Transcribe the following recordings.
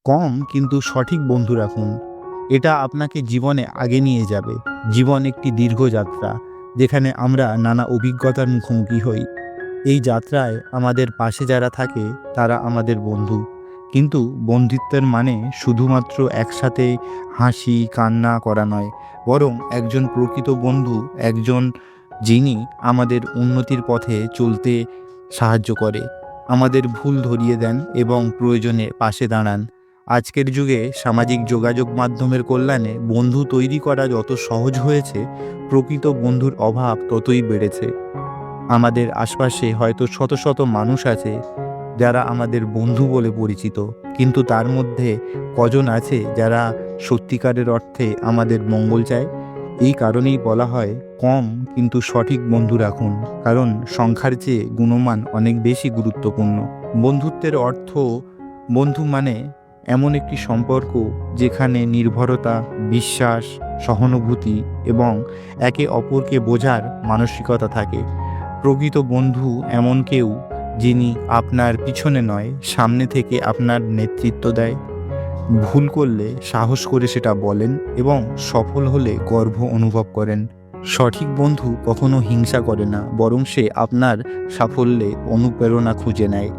কম কিন্তু সঠিক বন্ধু রাখুন। এটা আপনাকে জীবনে আগে নিয়ে যাবে। জীবন একটি দীর্ঘ যাত্রা, যেখানে আমরা নানা অভিজ্ঞতার মুখোমুখি হই। এই যাত্রায় আমাদের পাশে যারা থাকে তারা আমাদের বন্ধু। কিন্তু বন্ধুত্বের মানে শুধুমাত্র একসাথে হাসি কান্না করা নয়, বরং একজন প্রকৃত বন্ধু একজন যিনি আমাদের উন্নতির পথে চলতে সাহায্য করে, আমাদের ভুল ধরিয়ে দেন এবং প্রয়োজনে পাশে দাঁড়ান। আজকের যুগে সামাজিক যোগাযোগ মাধ্যমের কল্যাণে বন্ধু তৈরি করা যত সহজ হয়েছে, প্রকৃত বন্ধুর অভাব ততই বেড়েছে। আমাদের আশপাশে হয়তো শত শত মানুষ আছে যারা আমাদের বন্ধু বলে পরিচিত, কিন্তু তার মধ্যে কজন আছে যারা সত্যিকারের অর্থে আমাদের মঙ্গল চায়? এই কারণেই বলা হয় কম কিন্তু সঠিক বন্ধু রাখুন, কারণ সংখ্যার চেয়ে গুণমান অনেক বেশি গুরুত্বপূর্ণ। বন্ধুত্বের অর্থ, বন্ধু মানে এমন একটি সম্পর্ক যেখানে নির্ভরতা, বিশ্বাস, সহানুভূতি এবং একে অপরকে বোঝার মানসিকতা থাকে। প্রকৃত বন্ধু এমন কেউ যিনি আপনার পিছনে নয়, সামনে থেকে আপনার নেতৃত্ব দেয়। ভুল করলে সাহস করে সেটা বলেন এবং সফল হলে গর্ব অনুভব করেন। সঠিক বন্ধু কখনো হিংসা করে না, বরং সে আপনার সাফল্যে অনুপ্রেরণা খুঁজে নেয়।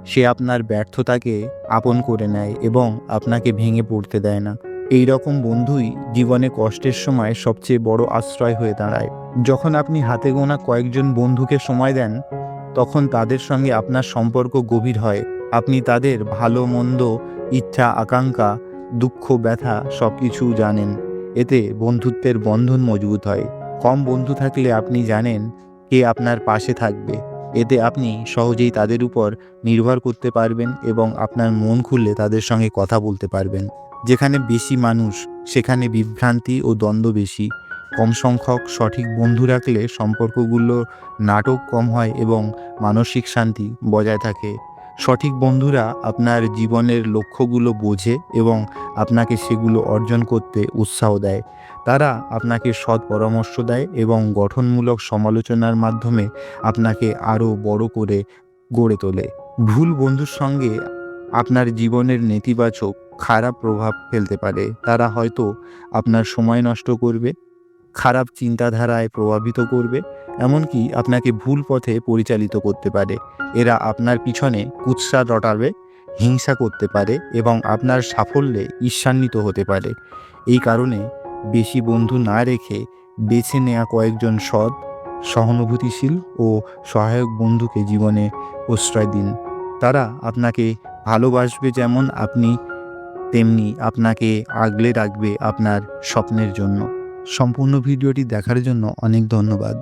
সে আপনার ব্যর্থতাকে আপন করে নেয় এবং আপনাকে ভেঙে পড়তে দেয় না। এই রকম বন্ধুই জীবনে কষ্টের সময় সবচেয়ে বড় আশ্রয় হয়ে দাঁড়ায়। যখন আপনি হাতে গোনা কয়েকজন বন্ধুকে সময় দেন, তখন তাদের সঙ্গে আপনার সম্পর্ক গভীর হয়। আপনি তাদের ভালো মন্দ, ইচ্ছা আকাঙ্ক্ষা, দুঃখ ব্যথা সব কিছু জানেন। এতে বন্ধুত্বের বন্ধন মজবুত হয়। কম বন্ধু থাকলে আপনি জানেন কে আপনার পাশে থাকবে। এতে আপনি সহজেই তাদের উপর নির্ভর করতে পারবেন এবং আপনার মন খুললে তাদের সঙ্গে কথা বলতে পারবেন। যেখানে বেশি মানুষ, সেখানে বিভ্রান্তি ও দ্বন্দ্ব বেশি। কম সংখ্যক সঠিক বন্ধু রাখলে সম্পর্কগুলো নাটক কম হয় এবং মানসিক শান্তি বজায় থাকে। সঠিক বন্ধুরা আপনার জীবনের লক্ষ্যগুলো বোঝে এবং আপনাকে সেগুলো অর্জন করতে উৎসাহ দেয়। তারা আপনাকে সৎ পরামর্শ দেয় এবং গঠনমূলক সমালোচনার মাধ্যমে আপনাকে আরও বড় করে গড়ে তোলে। ভুল বন্ধুর সঙ্গে আপনার জীবনের নেতিবাচক খারাপ প্রভাব ফেলতে পারে। তারা হয়তো আপনার সময় নষ্ট করবে, খারাপ চিন্তাধারায় প্রভাবিত করবে, এমনকি আপনাকে ভুল পথে পরিচালিত করতে পারে। এরা আপনার পিছনে কুৎসা রটাবে, হিংসা করতে পারে এবং আপনার সাফল্যে ঈর্ষান্বিত হতে পারে। এই কারণে বেশি বন্ধু না রেখে বেছে নেওয়া কয়েকজন সৎ, সহানুভূতিশীল ও সহায়ক বন্ধুকে জীবনে প্রশ্রয় দিন। তারা আপনাকে ভালোবাসবে যেমন আপনি, তেমনি আপনাকে আগলে রাখবে আপনার স্বপ্নের জন্য। সম্পূর্ণ ভিডিওটি দেখার জন্য অনেক ধন্যবাদ।